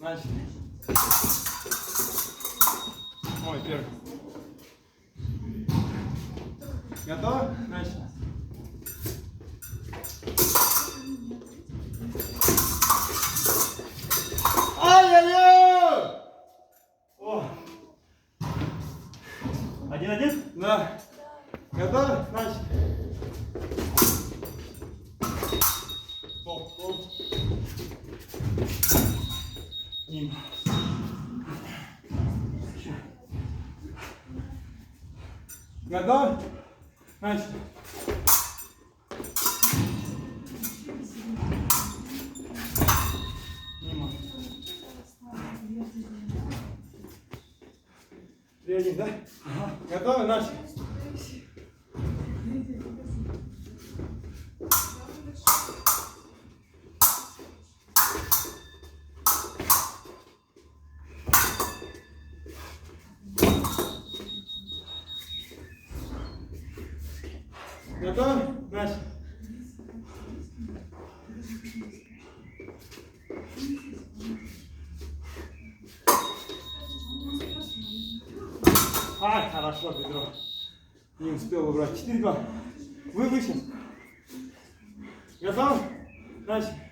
Значит. Мой первый. Готов? Значит. Ай-яй-яй! О! 1-1? Да. Готов? Значит. Оп, оп. Ним. Готов? Значит. Мимо. 3-1, да? Ага. Готовы? Начали. Готов? Начали. Ай, хорошо, бедро. Не успел убрать. 4-2. Вы выше. Готов? Начали.